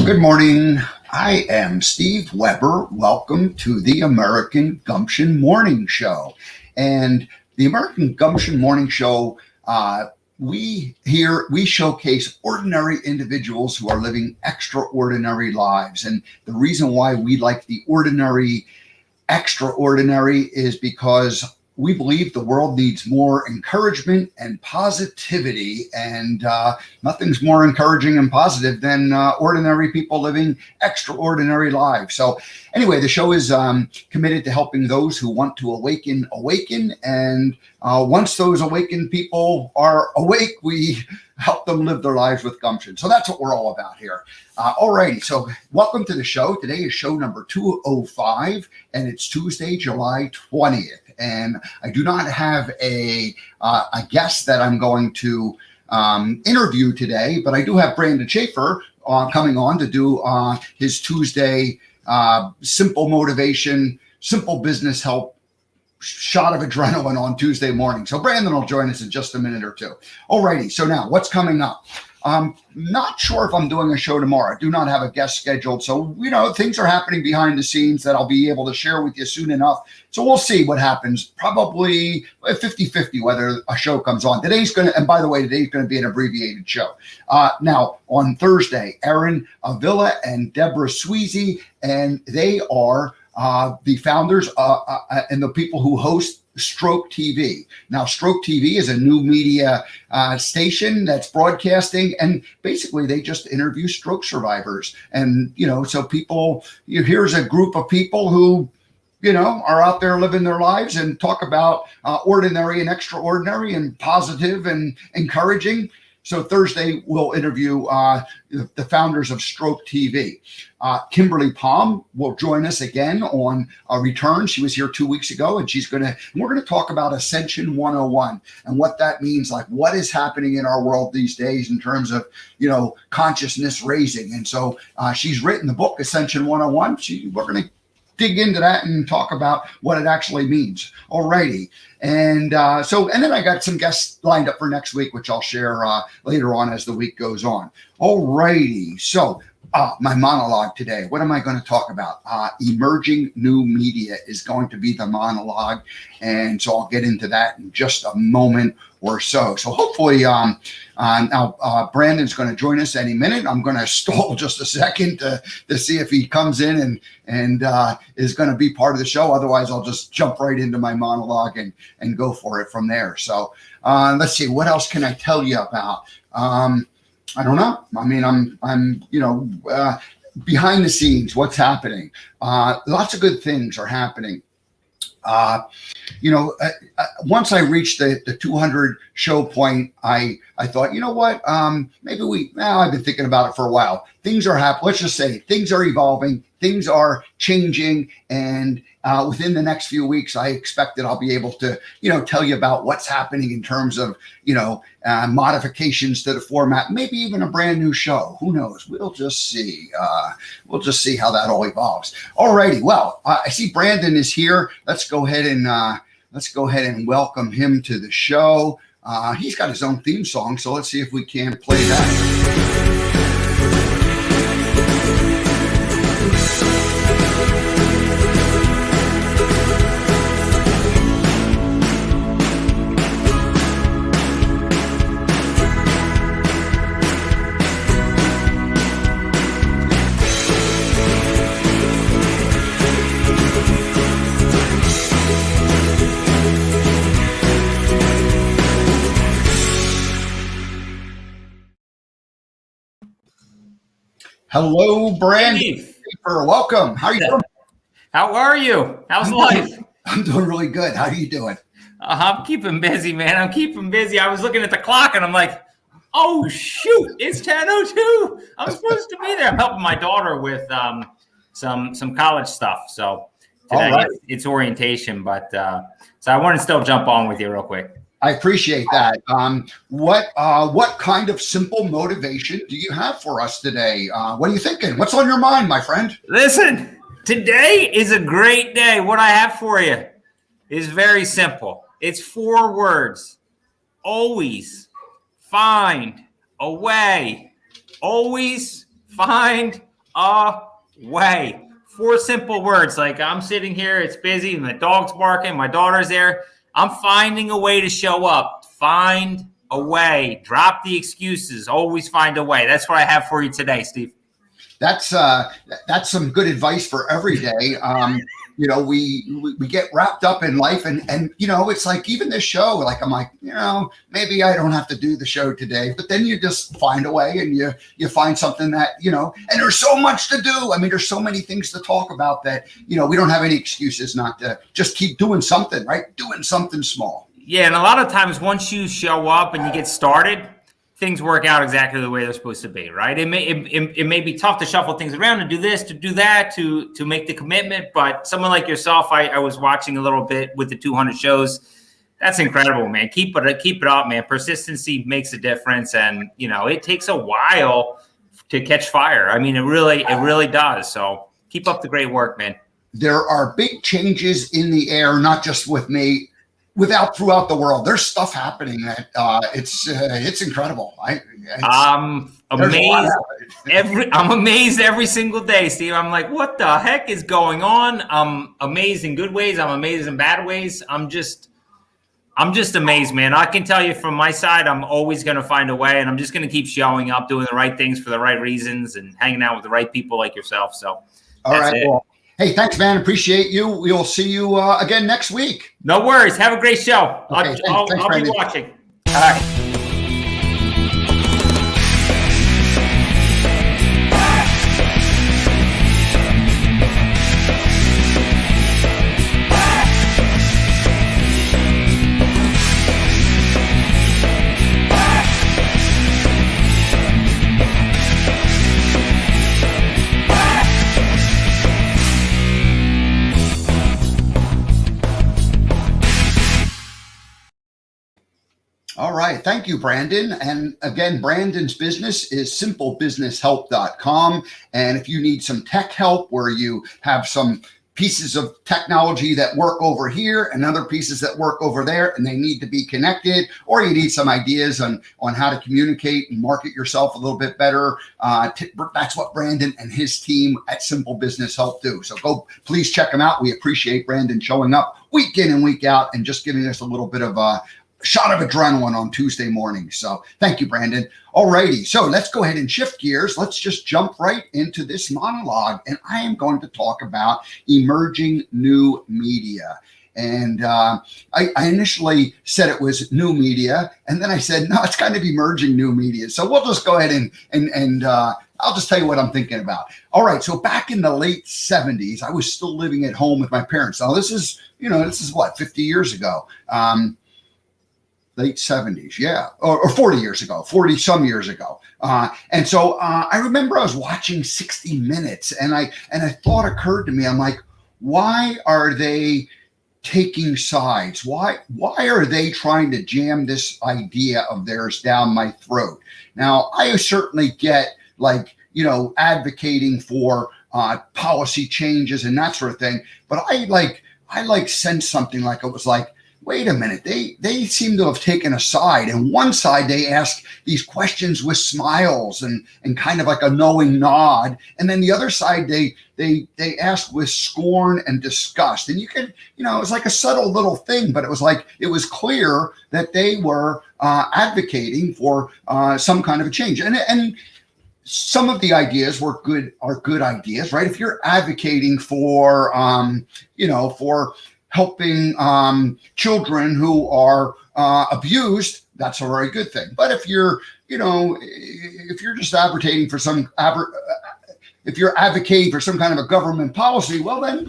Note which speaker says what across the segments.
Speaker 1: Good morning. I am Steve Weber. Welcome to the American Gumption Morning Show. And the American Gumption Morning Show, we showcase ordinary individuals who are living extraordinary lives. And the reason why we like the ordinary, extraordinary is because we believe the world needs more encouragement and positivity, and nothing's more encouraging and positive than ordinary people living extraordinary lives. So anyway, the show is committed to helping those who want to awaken, and once those awakened people are awake, we help them live their lives with gumption. So that's what we're all about here. All righty, so welcome to the show. Today is show number 205, and it's Tuesday, July 20th. And I do not have a guest that I'm going to interview today, but I do have Brandon Schaefer coming on to do his Tuesday simple motivation, simple business help shot of adrenaline on Tuesday morning. So Brandon will join us in just a minute or two. Alrighty, so now what's coming up? Not sure if I'm doing a show tomorrow. I do not have a guest scheduled. So, things are happening behind the scenes that I'll be able to share with you soon enough. So we'll see what happens. Probably 50-50 whether a show comes on. Today's going to be an abbreviated show. Now, on Thursday, Erin Avila and Deborah Sweezy, and they are the founders and the people who host Stroke TV. Now, Stroke TV is a new media station that's broadcasting, and basically they just interview stroke survivors. And, so here's a group of people who, are out there living their lives and talk about ordinary and extraordinary and positive and encouraging. So Thursday, we'll interview the founders of Stroke TV. Kimberly Palm will join us again on a return. She was here 2 weeks ago, and we're going to talk about Ascension 101 and what that means, like what is happening in our world these days in terms of, consciousness raising. And so she's written the book, Ascension 101. We're going to dig into that and talk about what it actually means. Alrighty. And then I got some guests lined up for next week, which I'll share later on as the week goes on. Alrighty. So my monologue today, what am I going to talk about? Emerging new media is going to be the monologue. And so I'll get into that in just a moment or so. So hopefully now Brandon's going to join us any minute. I'm going to stall just a second to see if he comes in and is going to be part of the show. Otherwise, I'll just jump right into my monologue and go for it from there. So let's see, what else can I tell you about? I don't know. I mean, I'm behind the scenes, what's happening? Lots of good things are happening. Once I reached the 200 show point, I thought, what? I've been thinking about it for a while. Things are happening. Let's just say things are evolving. Things are changing. And within the next few weeks, I expect that I'll be able to, tell you about what's happening in terms of, modifications to the format, maybe even a brand new show. Who knows? We'll just see. We'll just see how that all evolves. Alrighty. Well, I see Brandon is here. Let's go ahead and welcome him to the show. He's got his own theme song, so let's see if we can play that. Hello, Brandon.
Speaker 2: Hey.
Speaker 1: Welcome. How are you doing?
Speaker 2: How are you? How's life?
Speaker 1: I'm doing really good. How are you doing?
Speaker 2: I'm keeping busy, man. I'm keeping busy. I was looking at the clock and I'm like, oh, shoot, it's 10:02. I'm supposed to be there. I'm helping my daughter with some college stuff. So today it's orientation, but so I want to still jump on with you real quick.
Speaker 1: I appreciate that. What kind of simple motivation do you have for us today? What are you thinking? What's on your mind, my friend?
Speaker 2: Listen, today is a great day. What I have for you is very simple. It's 4 words. Always find a way. Always find away. 4 simple words. Like, I'm sitting here, it's busy, my dog's barking, my daughter's there. I'm finding a way to show up. Find a way. Drop the excuses. Always find a way. That's what I have for you today, Steve.
Speaker 1: That's some good advice for every day. We get wrapped up in life, and it's like even this show. Like I'm like, maybe I don't have to do the show today, but then you just find a way, and you find something that and there's so much to do. I mean, there's so many things to talk about that we don't have any excuses not to just keep doing something, right? Doing something small.
Speaker 2: Yeah, and a lot of times once you show up and you get started, things work out exactly the way they're supposed to be, right? It may be tough to shuffle things around and do this, to do that, to make the commitment. But someone like yourself, I was watching a little bit with the 200 shows. That's incredible, man. Keep it up, man. Persistency makes a difference, and it takes a while to catch fire. I mean, it really does. So keep up the great work, man.
Speaker 1: There are big changes in the air, not just with me. Throughout the world, there's stuff happening that it's incredible.
Speaker 2: I'm amazed. I'm amazed every single day, Steve. I'm like, what the heck is going on? I'm amazed in good ways. I'm amazed in bad ways. I'm just amazed, man. I can tell you from my side, I'm always going to find a way, and I'm just going to keep showing up, doing the right things for the right reasons, and hanging out with the right people like yourself. So,
Speaker 1: all right. Well, hey, thanks, man. Appreciate you. We'll see you again next week.
Speaker 2: No worries. Have a great show.
Speaker 1: Okay,
Speaker 2: I'll be watching. All right.
Speaker 1: All right. Thank you, Brandon. And again, Brandon's business is simplebusinesshelp.com. And if you need some tech help where you have some pieces of technology that work over here and other pieces that work over there, and they need to be connected, or you need some ideas on how to communicate and market yourself a little bit better, that's what Brandon and his team at Simple Business Help do. So go, please check them out. We appreciate Brandon showing up week in and week out and just giving us a little bit of a shot of adrenaline on Tuesday morning. So thank you, Brandon. All righty. So let's go ahead and shift gears. Let's just jump right into this monologue. And I am going to talk about emerging new media. And I initially said it was new media. And then I said, no, it's kind of emerging new media. So we'll just go ahead and I'll just tell you what I'm thinking about. All right. So back in the late 70s, I was still living at home with my parents. Now this is what, 50 years ago. Late 70s, yeah, or 40 years ago, 40 some years ago. And so I remember I was watching 60 Minutes, and a thought occurred to me. I'm like, why are they taking sides? Why are they trying to jam this idea of theirs down my throat? Now, I certainly get advocating for policy changes and that sort of thing, but I sensed something like it was like, wait a minute, they seem to have taken a side. And one side, they ask these questions with smiles and kind of like a knowing nod. And then the other side, they ask with scorn and disgust. And you could, it was like a subtle little thing, but it was clear that they were advocating for some kind of a change. And some of the ideas are good ideas, right? If you're advocating for, for helping children who are abused, that's a very good thing. But if you're just advocating for if you're advocating for some kind of a government policy, well then,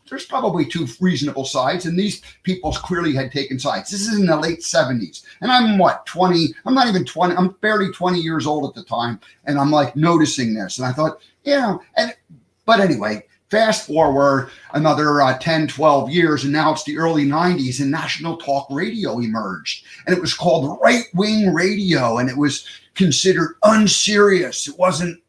Speaker 1: there's probably two reasonable sides, and these people clearly had taken sides. This is in the late 70s, and I'm 20? I'm not even 20. I'm barely 20 years old at the time, and I'm like noticing this, and I thought, but anyway. Fast forward another 10, 12 years, and now it's the early 90s, and national talk radio emerged. And it was called right-wing radio, and it was considered unserious. It wasn't,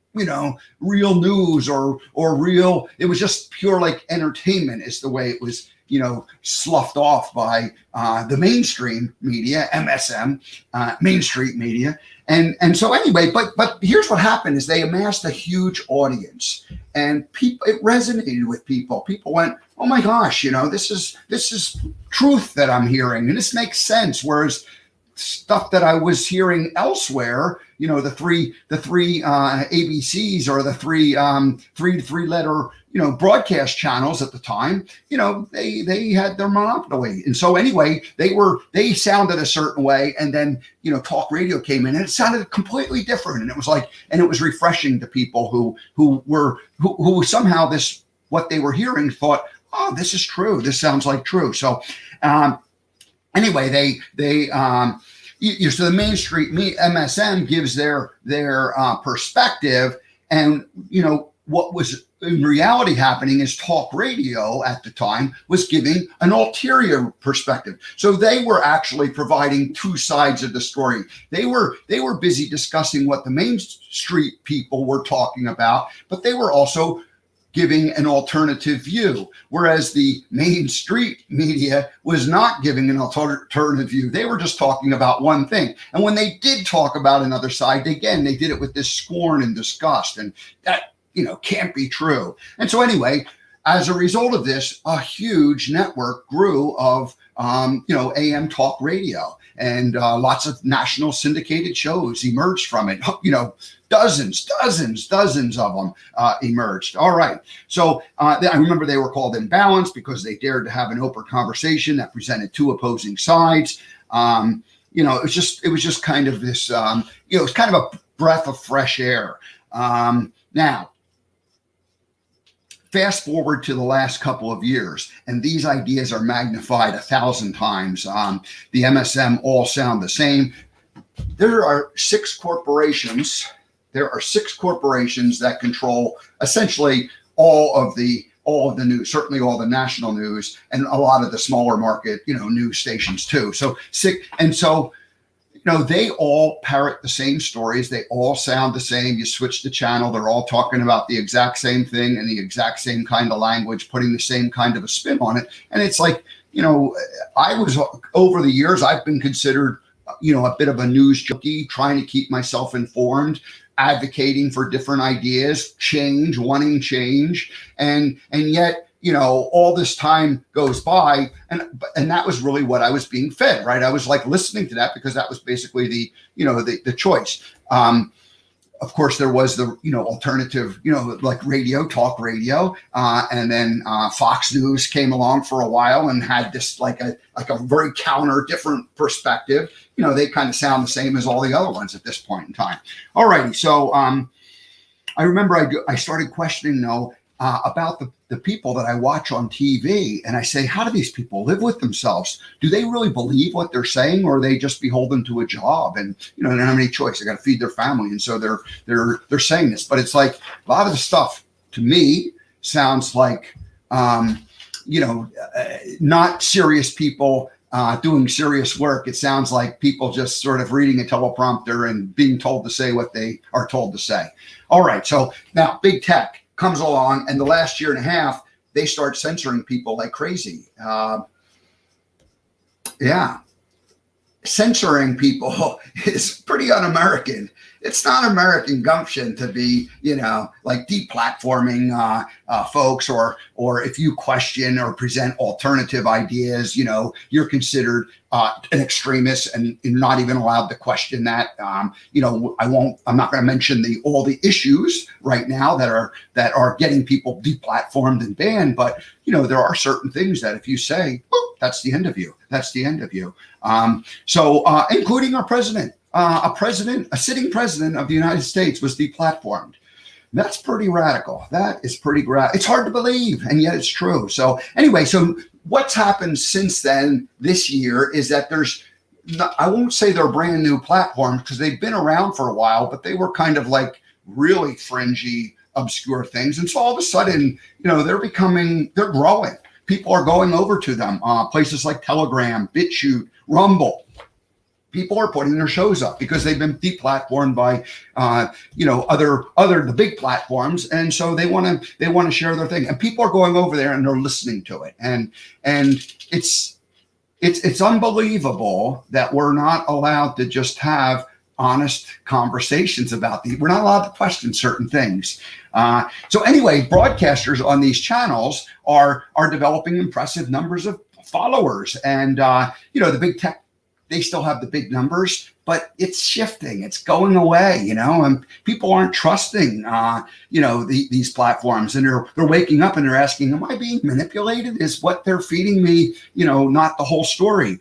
Speaker 1: real news or real. It was just pure like entertainment is the way it was sloughed off by the mainstream media, MSM, Main Street Media. And so anyway, but here's what happened is they amassed a huge audience, and it resonated with people. People went, oh my gosh, this is truth that I'm hearing, and this makes sense. Whereas stuff that I was hearing elsewhere, the three ABCs or the three letter broadcast channels at the time, they had their monopoly. And so anyway, they sounded a certain way, and then talk radio came in and it sounded completely different. And it was refreshing to people who somehow what they were hearing thought, oh, this is true. This sounds like true. So anyway, so the Main Street MSM gives their perspective, and what was in reality happening is talk radio at the time was giving an ulterior perspective. So they were actually providing two sides of the story. They were busy discussing what the Main Street people were talking about, but they were also giving an alternative view, whereas the Main Street media was not giving an alternative view. They were just talking about one thing. And when they did talk about another side, they did it with this scorn and disgust, and that can't be true. And so anyway, as a result of this, a huge network grew of AM talk radio, and lots of national syndicated shows emerged from it. Dozens of them emerged. All right. So I remember they were called Imbalance because they dared to have an open conversation that presented two opposing sides. It was just kind of this, it was kind of a breath of fresh air. Now, fast forward to the last couple of years, and these ideas are magnified 1,000 times. The MSM all sound the same. There are six corporations that control essentially all of the news, certainly all the national news, and a lot of the smaller market, news stations too. They all parrot the same stories. They all sound the same. You switch the channel, they're all talking about the exact same thing and the exact same kind of language, putting the same kind of a spin on it. And it's like, over the years, I've been considered, a bit of a news junkie, trying to keep myself informed, advocating for different ideas, wanting change. And yet, all this time goes by, and that was really what I was being fed, right? I was like listening to that because that was basically the choice. Of course, there was the alternative, like talk radio, and then Fox News came along for a while and had this like a very different perspective. They kind of sound the same as all the other ones at this point in time. All righty, so I remember I started questioning about the people that I watch on TV, and I say, how do these people live with themselves? Do they really believe what they're saying, or are they just beholden to a job and they don't have any choice? They got to feed their family, and so they're saying this. But it's like a lot of the stuff to me sounds like not serious people doing serious work. It sounds like people just sort of reading a teleprompter and being told to say what they are told to say. All right, so now big tech comes along, and the last year and a half, they start censoring people like crazy. Censoring people is pretty un-American. It's not American gumption to be, like deplatforming folks, or if you question or present alternative ideas, you're considered an extremist and you're not even allowed to question that. I'm not going to mention all the issues right now that are getting people deplatformed and banned, but there are certain things that if you say, that's the end of you. That's the end of you. So including our president. A sitting president of the United States was deplatformed. That's pretty radical. That is pretty it's hard to believe, and yet it's true. So anyway, so what's happened since then this year is that I won't say they're brand new platforms because they've been around for a while, but they were kind of like really fringy, obscure things. And so all of a sudden, they're growing. People are going over to them. Places like Telegram, BitChute, Rumble. people are putting their shows up because they've been deplatformed by, the big platforms, and so they want to share their thing, and people are going over there and they're listening to it, and it's unbelievable that we're not allowed to just have honest conversations about these. We're not allowed to question certain things. So anyway, broadcasters on these channels are developing impressive numbers of followers, and the big tech, they still have the big numbers, but it's shifting, it's going away, and people aren't trusting these platforms, and they're waking up and they're asking, am I being manipulated? Is what they're feeding me not the whole story?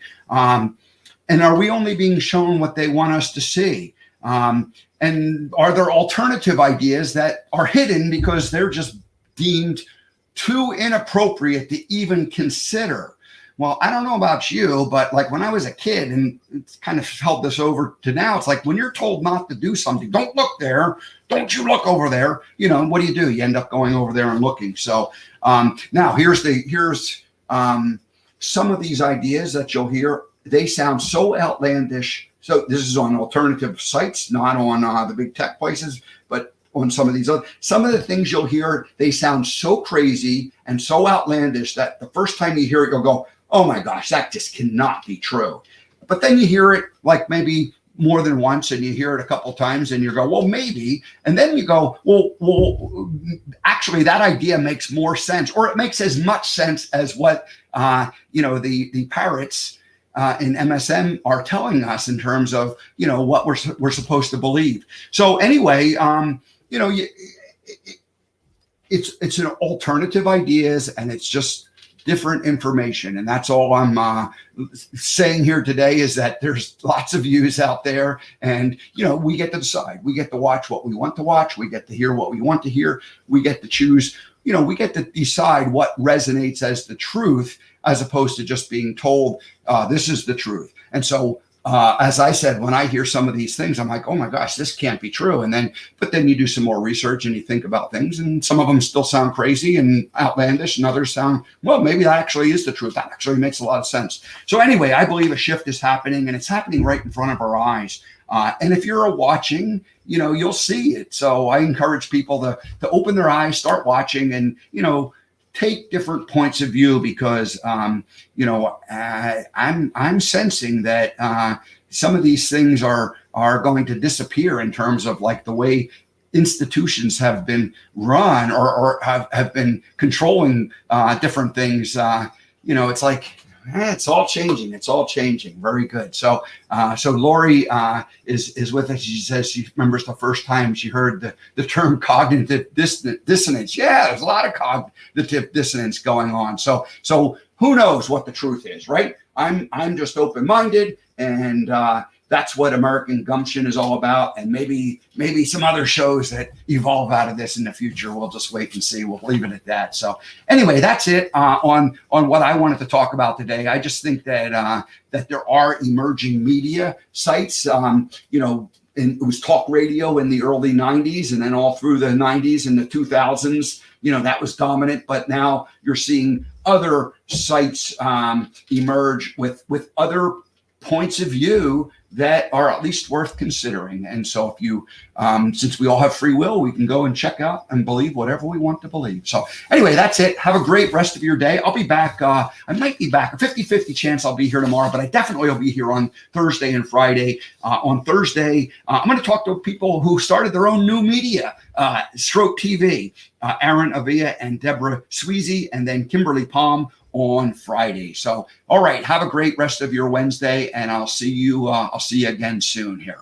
Speaker 1: And are we only being shown what they want us to see? And are there alternative ideas that are hidden because they're just deemed too inappropriate to even consider? Well, I don't know about you, but like when I was a kid, and it's kind of held this over to now, it's like when you're told not to do something, don't look there, don't you look over there, what do? You end up going over there and looking. So now here's some of these ideas that you'll hear. They sound so outlandish. So this is on alternative sites, not on the big tech places, but on some of these other, some of the things you'll hear, they sound so crazy and so outlandish that the first time you hear it, you'll go, oh my gosh, that just cannot be true. But then you hear it like maybe more than once, and you hear it a couple times and you go, well, maybe. And then you go, well, actually that idea makes more sense, or it makes as much sense as what, the parrots in MSM are telling us in terms of, what we're supposed to believe. So anyway, it's an alternative ideas, and it's just different information. And that's all I'm saying here today, is that there's lots of views out there, and, we get to decide. We get to watch what we want to watch. We get to hear what we want to hear. We get to choose, we get to decide what resonates as the truth, as opposed to just being told, this is the truth. And so, as I said, when I hear some of these things, I'm like, oh my gosh, this can't be true. But then you do some more research and you think about things, and some of them still sound crazy and outlandish, and others sound, well, maybe that actually is the truth. That actually makes a lot of sense. So anyway, I believe a shift is happening, and it's happening right in front of our eyes. And if you're watching, you'll see it. So I encourage people to open their eyes, start watching, and, take different points of view, because I'm sensing that some of these things are going to disappear in terms of like the way institutions have been run, or have been controlling different things. It's like, it's all changing. It's all changing. Very good. So Lori is with us. She says she remembers the first time she heard the term cognitive dissonance. Yeah, there's a lot of cognitive dissonance going on. So who knows what the truth is, right? I'm just open-minded, and that's what American Gumption is all about. And maybe some other shows that evolve out of this in the future. We'll just wait and see. We'll leave it at that. So anyway, that's it on what I wanted to talk about today. I just think that there are emerging media sites. It was talk radio in the early 90s, and then all through the 90s and the 2000s, that was dominant. But now you're seeing other sites emerge with other points of view that are at least worth considering. And so if you, since we all have free will, we can go and check out and believe whatever we want to believe. So anyway, that's it. Have a great rest of your day. I'll be back. I might be back, a 50-50 chance I'll be here tomorrow, but I definitely will be here on Thursday and Friday. On Thursday, I'm going to talk to people who started their own new media, Stroke TV, Aaron Avia and Deborah Sweezy, and then Kimberly Palm on Friday. So, all right, have a great rest of your Wednesday, and I'll see you again soon here.